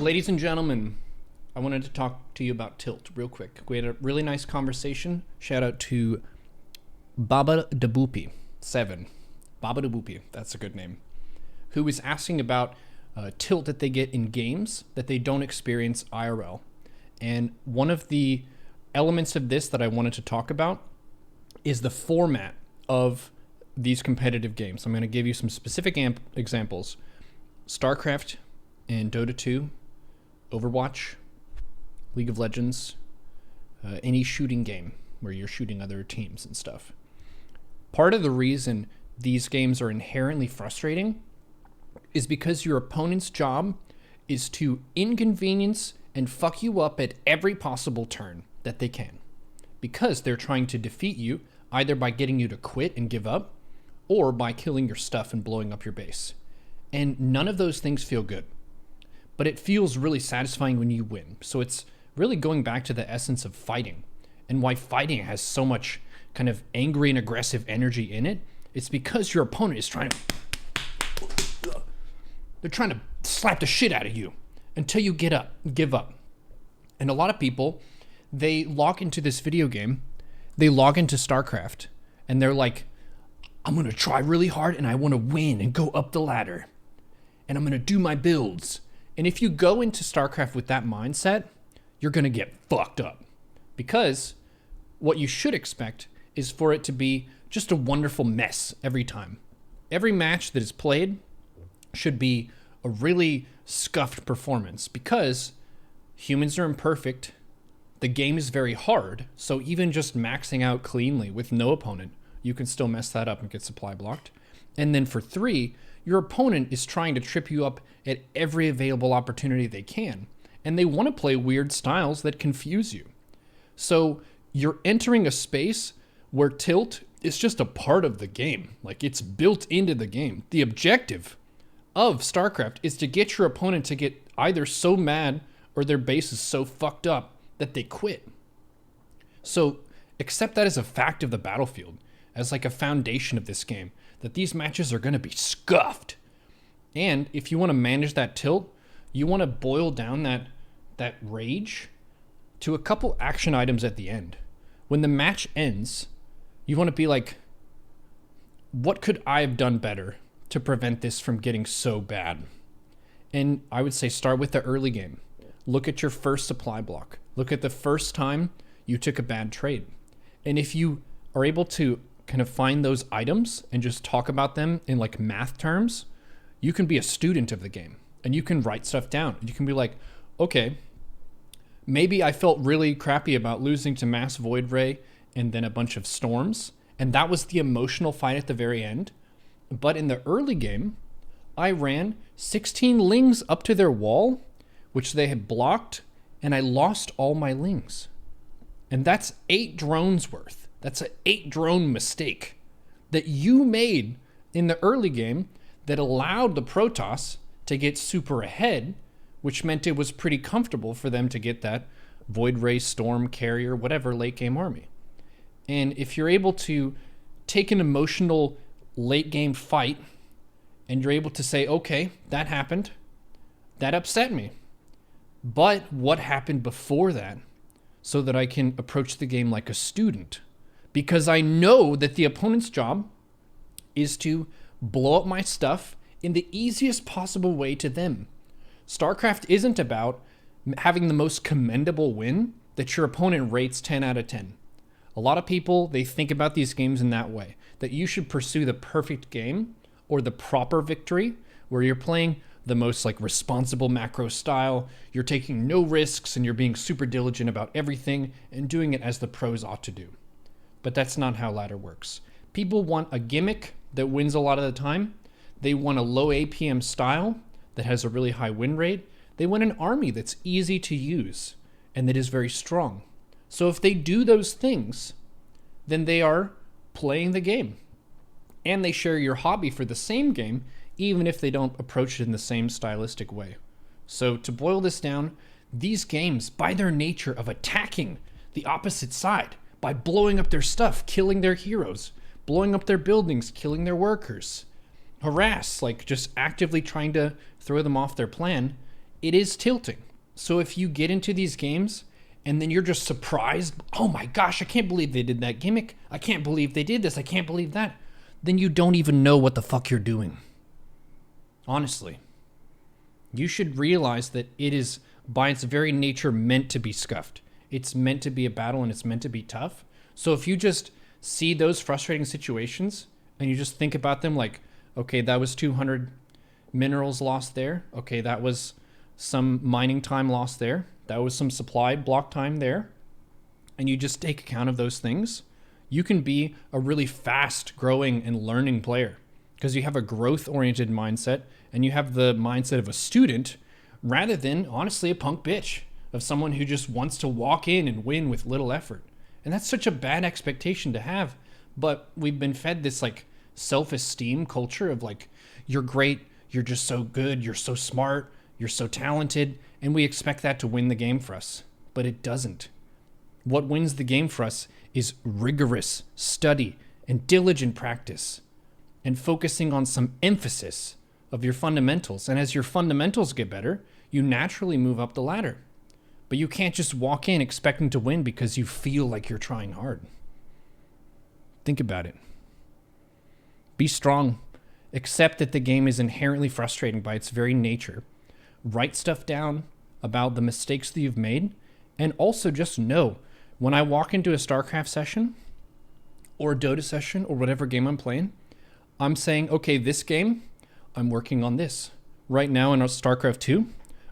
Ladies and gentlemen, I wanted to talk to you about Tilt real quick. We had a really nice conversation. Shout out to Baba Daboopy 7. Baba Daboopy, that's a good name. Who was asking about tilt that they get in games that they don't experience IRL. And one of the elements of this that I wanted to talk about is the format of these competitive games. I'm going to give you some specific examples. StarCraft and Dota 2, Overwatch, League of Legends, any shooting game where you're shooting other teams and stuff. Part of the reason these games are inherently frustrating is because your opponent's job is to inconvenience and fuck you up at every possible turn that they can. Because they're trying to defeat you either by getting you to quit and give up or by killing your stuff and blowing up your base. And none of those things feel good. But it feels really satisfying when you win. So it's really going back to the essence of fighting and why fighting has so much kind of angry and aggressive energy in it. It's because your opponent is they're trying to slap the shit out of you until you give up. And a lot of people, they log into this video game, they log into StarCraft, and they're like, I'm going to try really hard and I want to win and go up the ladder. And I'm going to do my builds. And if you go into StarCraft with that mindset, you're going to get fucked up. Because what you should expect is for it to be just a wonderful mess every time. Every match that is played should be a really scuffed performance because humans are imperfect. The game is very hard. So even just maxing out cleanly with no opponent, you can still mess that up and get supply blocked. And then for 3, your opponent is trying to trip you up at every available opportunity they can. And they want to play weird styles that confuse you. So you're entering a space where tilt is just a part of the game. Like, it's built into the game. The objective of StarCraft is to get your opponent to get either so mad or their base is so fucked up that they quit. So accept that as a fact of the battlefield, as like a foundation of this game, that these matches are going to be scuffed. And if you want to manage that tilt, you want to boil down that rage to a couple action items at the end. When the match ends, you want to be like, what could I have done better to prevent this from getting so bad? And I would say start with the early game. Look at your first supply block. Look at the first time you took a bad trade. And if you are able to kind of find those items and just talk about them in like math terms, you can be a student of the game and you can write stuff down. You can be like, okay, maybe I felt really crappy about losing to Mass Void Ray and then a bunch of storms. And that was the emotional fight at the very end. But in the early game, I ran 16 lings up to their wall, which they had blocked, and I lost all my lings. And that's 8 drones worth. That's an 8 drone mistake that you made in the early game that allowed the Protoss to get super ahead, which meant it was pretty comfortable for them to get that Void Ray, Storm, Carrier, whatever late game army. And if you're able to take an emotional late game fight and you're able to say, okay, that happened, that upset me. But what happened before that so that I can approach the game like a student? Because I know that the opponent's job is to blow up my stuff in the easiest possible way to them. StarCraft isn't about having the most commendable win that your opponent rates 10 out of 10. A lot of people, they think about these games in that way, that you should pursue the perfect game or the proper victory where you're playing the most like responsible macro style, you're taking no risks and you're being super diligent about everything and doing it as the pros ought to do. But that's not how ladder works. People want a gimmick that wins a lot of the time. They want a low APM style that has a really high win rate. They want an army that's easy to use and that is very strong. So if they do those things, then they are playing the game. And they share your hobby for the same game, even if they don't approach it in the same stylistic way. So to boil this down, these games, by their nature of attacking the opposite side, by blowing up their stuff, killing their heroes, blowing up their buildings, killing their workers, harass, like just actively trying to throw them off their plan, it is tilting. So if you get into these games and then you're just surprised, oh my gosh, I can't believe they did that gimmick. I can't believe they did this. I can't believe that. Then you don't even know what the fuck you're doing. Honestly. You should realize that it is, by its very nature, meant to be scuffed. It's meant to be a battle and it's meant to be tough. So if you just see those frustrating situations and you just think about them like, okay, that was 200 minerals lost there. Okay, that was some mining time lost there. That was some supply block time there. And you just take account of those things. You can be a really fast growing and learning player because you have a growth oriented mindset and you have the mindset of a student rather than honestly a punk bitch of someone who just wants to walk in and win with little effort. And that's such a bad expectation to have. But we've been fed this like self-esteem culture of like, you're great, you're just so good, you're so smart, you're so talented, and we expect that to win the game for us. But it doesn't. What wins the game for us is rigorous study and diligent practice and focusing on some emphasis of your fundamentals. And as your fundamentals get better, you naturally move up the ladder. But you can't just walk in expecting to win because you feel like you're trying hard. Think about it. Be strong. Accept that the game is inherently frustrating by its very nature. Write stuff down about the mistakes that you've made. And also just know, when I walk into a StarCraft session or a Dota session or whatever game I'm playing, I'm saying, okay, this game, I'm working on this. Right now in StarCraft 2,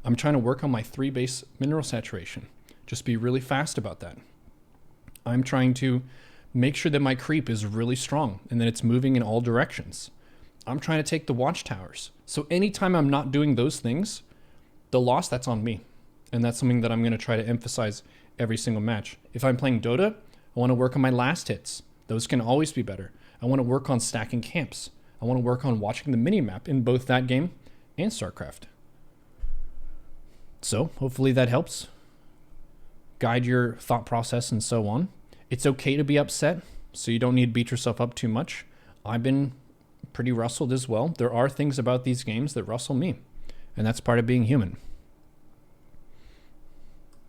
I'm trying to work on my 3 base mineral saturation. Just be really fast about that. I'm trying to make sure that my creep is really strong and that it's moving in all directions. I'm trying to take the watchtowers. So anytime I'm not doing those things, the loss, that's on me. And that's something that I'm going to try to emphasize every single match. If I'm playing Dota, I want to work on my last hits. Those can always be better. I want to work on stacking camps. I want to work on watching the minimap in both that game and StarCraft. So hopefully that helps guide your thought process and so on. It's okay to be upset, so you don't need to beat yourself up too much. I've been pretty rustled as well. There are things about these games that rustle me, and that's part of being human.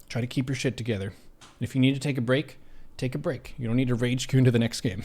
Try to keep your shit together. And if you need to take a break, take a break. You don't need to rage queue into the next game.